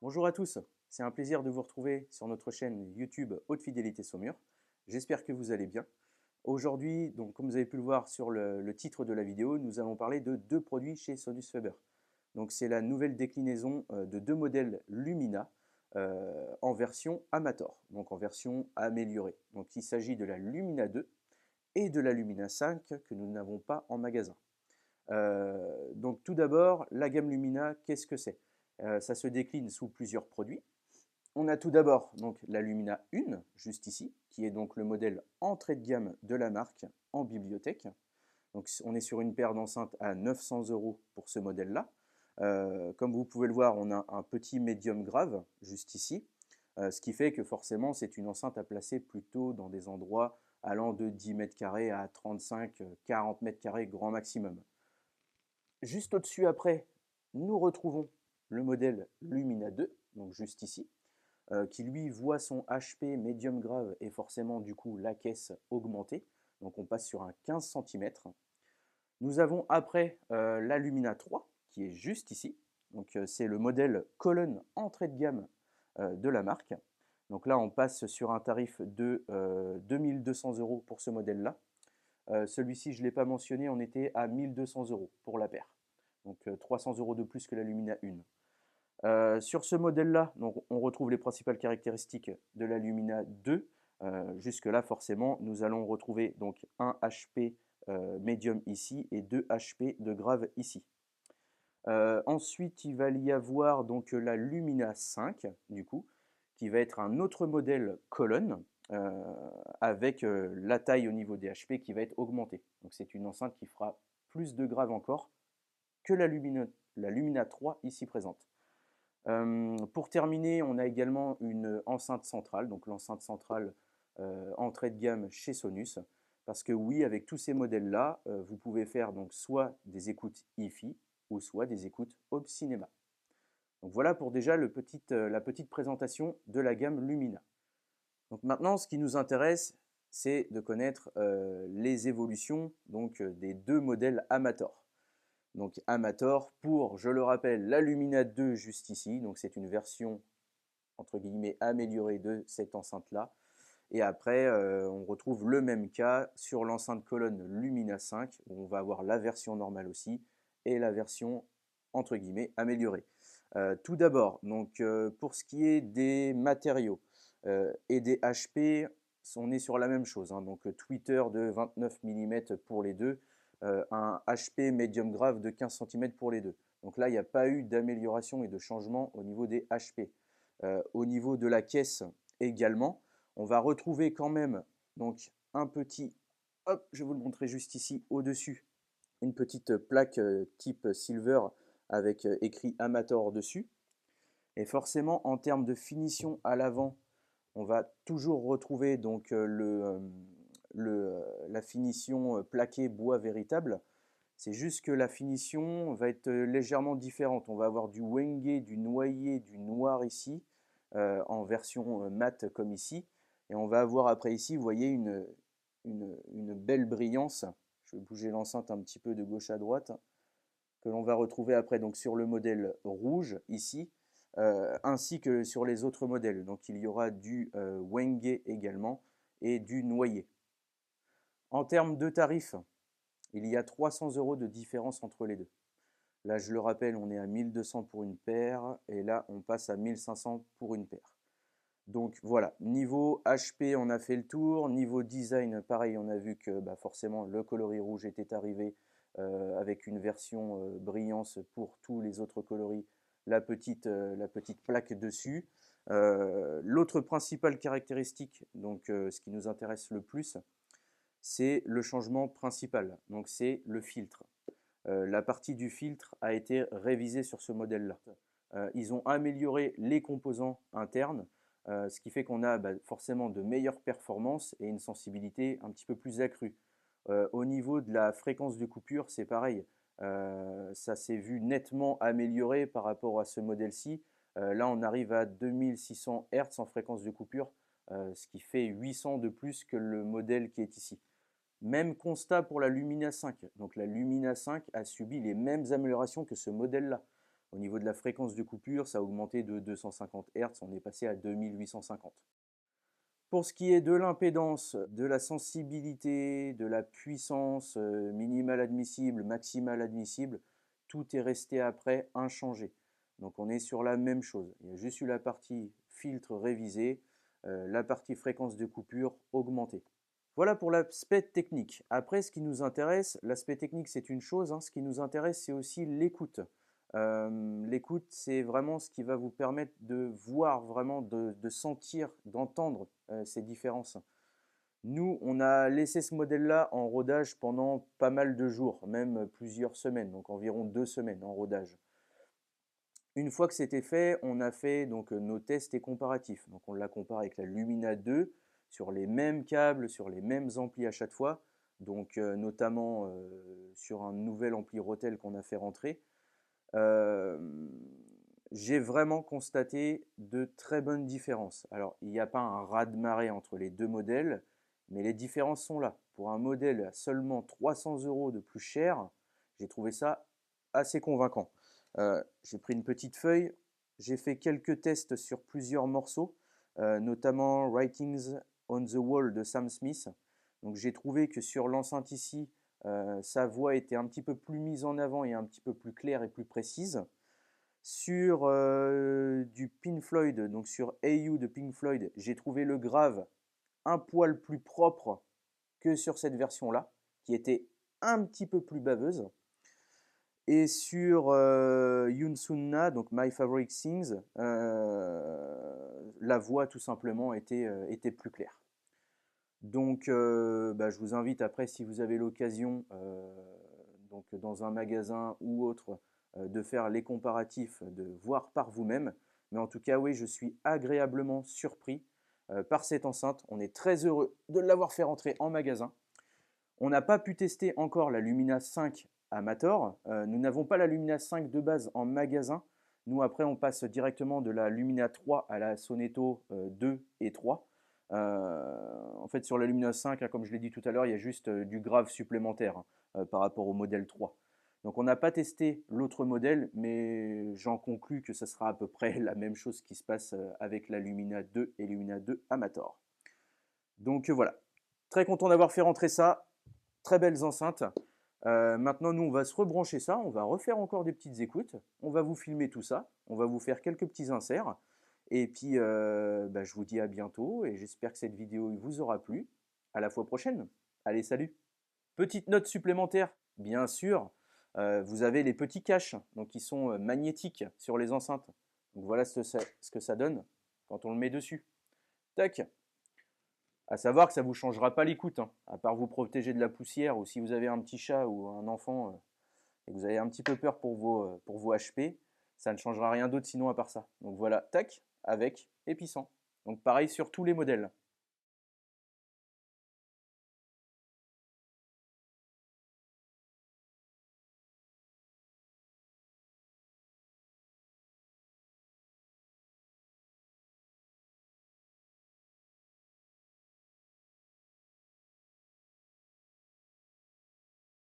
Bonjour à tous, c'est un plaisir de vous retrouver sur notre chaîne YouTube Haute Fidélité Saumur. J'espère que vous allez bien. Aujourd'hui, donc comme vous avez pu le voir sur le titre de la vidéo, nous allons parler de deux produits chez Sonus Faber. Donc c'est la nouvelle déclinaison de deux modèles Lumina en version Amator, donc en version améliorée. Donc il s'agit de la Lumina 2 et de la Lumina 5 que nous n'avons pas en magasin. Donc tout d'abord, la gamme Lumina, qu'est-ce que c'est? Ça se décline sous plusieurs produits. On a tout d'abord donc la Lumina 1, juste ici, qui est donc le modèle entrée de gamme de la marque en bibliothèque. Donc on est sur une paire d'enceintes à 900 € pour ce modèle-là. Comme vous pouvez le voir, on a un petit médium grave juste ici, ce qui fait que forcément c'est une enceinte à placer plutôt dans des endroits allant de 10 mètres carrés à 35-40 mètres carrés grand maximum. Juste au-dessus après, nous retrouvons le modèle Lumina 2, donc juste ici, qui lui voit son HP médium grave et forcément du coup la caisse augmenter. Donc on passe sur un 15 cm. Nous avons après la Lumina 3 qui est juste ici. Donc c'est le modèle colonne entrée de gamme de la marque. Donc là on passe sur un tarif de 2200 € pour ce modèle-là. Celui-ci je ne l'ai pas mentionné, on était à 1200 € pour la paire. Donc 300 € de plus que la Lumina 1. Sur ce modèle-là, on retrouve les principales caractéristiques de la Lumina 2. Jusque-là, forcément, nous allons retrouver donc un HP médium ici et 2 HP de grave ici. Ensuite, il va y avoir donc la Lumina 5, du coup, qui va être un autre modèle colonne avec la taille au niveau des HP qui va être augmentée. Donc c'est une enceinte qui fera plus de grave encore que la Lumina 3 ici présente. Pour terminer, on a également une enceinte centrale, donc l'enceinte centrale entrée de gamme chez Sonus. Parce que oui, avec tous ces modèles-là, vous pouvez faire donc soit des écoutes hi-fi ou soit des écoutes home cinéma. Donc voilà pour déjà la petite présentation de la gamme Lumina. Donc maintenant, ce qui nous intéresse, c'est de connaître les évolutions donc, des deux modèles Amator. Donc Amator pour, je le rappelle, la Lumina 2 juste ici. Donc c'est une version entre guillemets améliorée de cette enceinte-là. Et après, on retrouve le même cas sur l'enceinte colonne Lumina 5, où on va avoir la version normale aussi et la version entre guillemets améliorée. Tout d'abord, donc pour ce qui est des matériaux et des HP, on est sur la même chose. Hein, donc tweeter de 29 mm pour les deux, un HP médium grave de 15 cm pour les deux. Donc là, il n'y a pas eu d'amélioration et de changement au niveau des HP. Au niveau de la caisse également, on va retrouver quand même donc un petit, hop, je vais vous le montrer juste ici au-dessus, une petite plaque type silver avec écrit Amator dessus. Et forcément, en termes de finition à l'avant, on va toujours retrouver donc la finition plaquée bois véritable. C'est juste que la finition va être légèrement différente. On va avoir du wenge, du noyer, du noir ici, en version mat comme ici. Et on va avoir après ici, vous voyez, une belle brillance. Je vais bouger l'enceinte un petit peu de gauche à droite, que l'on va retrouver après donc, sur le modèle rouge ici, ainsi que sur les autres modèles. Donc il y aura du wenge également et du noyer. En termes de tarifs, il y a 300 € de différence entre les deux. Là, je le rappelle, on est à 1200 pour une paire et là, on passe à 1500 pour une paire. Donc voilà, niveau HP, on a fait le tour. Niveau design, pareil, on a vu que forcément le coloris rouge était arrivé avec une version brillance pour tous les autres coloris, la petite plaque dessus. L'autre principale caractéristique, donc ce qui nous intéresse le plus, c'est le changement principal, donc c'est le filtre. La partie du filtre a été révisée sur ce modèle-là. Ils ont amélioré les composants internes, ce qui fait qu'on a forcément de meilleures performances et une sensibilité un petit peu plus accrue. Au niveau de la fréquence de coupure, c'est pareil. Ça s'est vu nettement amélioré par rapport à ce modèle-ci. Là, on arrive à 2600 Hz en fréquence de coupure, ce qui fait 800 de plus que le modèle qui est ici. Même constat pour la Lumina 5. Donc la Lumina 5 a subi les mêmes améliorations que ce modèle-là. Au niveau de la fréquence de coupure, ça a augmenté de 250 Hz, on est passé à 2850. Pour ce qui est de l'impédance, de la sensibilité, de la puissance minimale admissible, maximale admissible, tout est resté après inchangé. Donc on est sur la même chose. Il y a juste eu la partie filtre révisé, la partie fréquence de coupure augmentée. Voilà pour l'aspect technique. Après, ce qui nous intéresse, l'aspect technique c'est une chose, hein, ce qui nous intéresse c'est aussi l'écoute. L'écoute, c'est vraiment ce qui va vous permettre de voir, vraiment de sentir, d'entendre ces différences. Nous, on a laissé ce modèle-là en rodage pendant pas mal de jours, même plusieurs semaines, donc environ 2 semaines en rodage. Une fois que c'était fait, on a fait donc nos tests et comparatifs. Donc on l'a comparé avec la Lumina 2 sur les mêmes câbles, sur les mêmes amplis à chaque fois, donc notamment sur un nouvel ampli Rotel qu'on a fait rentrer. Euh, j'ai vraiment constaté de très bonnes différences. Alors, il n'y a pas un raz-de-marée entre les deux modèles, mais les différences sont là. Pour un modèle à seulement 300 € de plus cher, j'ai trouvé ça assez convaincant. J'ai pris une petite feuille, j'ai fait quelques tests sur plusieurs morceaux, notamment Writings on the Wall de Sam Smith. Donc j'ai trouvé que sur l'enceinte ici, sa voix était un petit peu plus mise en avant et un petit peu plus claire et plus précise. Sur du Pink Floyd, donc sur Hey You de Pink Floyd, j'ai trouvé le grave un poil plus propre que sur cette version-là, qui était un petit peu plus baveuse. Et sur Yoon Sun-na, donc My Favorite Things, la voix tout simplement était plus claire. Donc je vous invite après, si vous avez l'occasion, donc dans un magasin ou autre, de faire les comparatifs, de voir par vous-même. Mais en tout cas, oui, je suis agréablement surpris par cette enceinte. On est très heureux de l'avoir fait rentrer en magasin. On n'a pas pu tester encore la Lumina 5 Amator. Nous n'avons pas la Lumina 5 de base en magasin. Nous, après, on passe directement de la Lumina 3 à la Sonetto 2 et 3. En fait, sur la Lumina 5, là, comme je l'ai dit tout à l'heure, il y a juste du grave supplémentaire par rapport au modèle 3. Donc, on n'a pas testé l'autre modèle, mais j'en conclus que ce sera à peu près la même chose qui se passe avec la Lumina 2 et Lumina 2 Amator. Donc, voilà. Très content d'avoir fait rentrer ça. Très belles enceintes. Maintenant, nous, on va se rebrancher ça. On va refaire encore des petites écoutes. On va vous filmer tout ça. On va vous faire quelques petits inserts. Et puis, je vous dis à bientôt et j'espère que cette vidéo vous aura plu. À la fois prochaine. Allez, salut! Petite note supplémentaire, bien sûr, vous avez les petits caches donc qui sont magnétiques sur les enceintes. Donc voilà ce que ça donne quand on le met dessus. Tac! À savoir que ça ne vous changera pas l'écoute, hein, à part vous protéger de la poussière ou si vous avez un petit chat ou un enfant et que vous avez un petit peu peur pour vos HP, ça ne changera rien d'autre sinon à part ça. Donc voilà, tac, avec et puis sans. Donc pareil sur tous les modèles.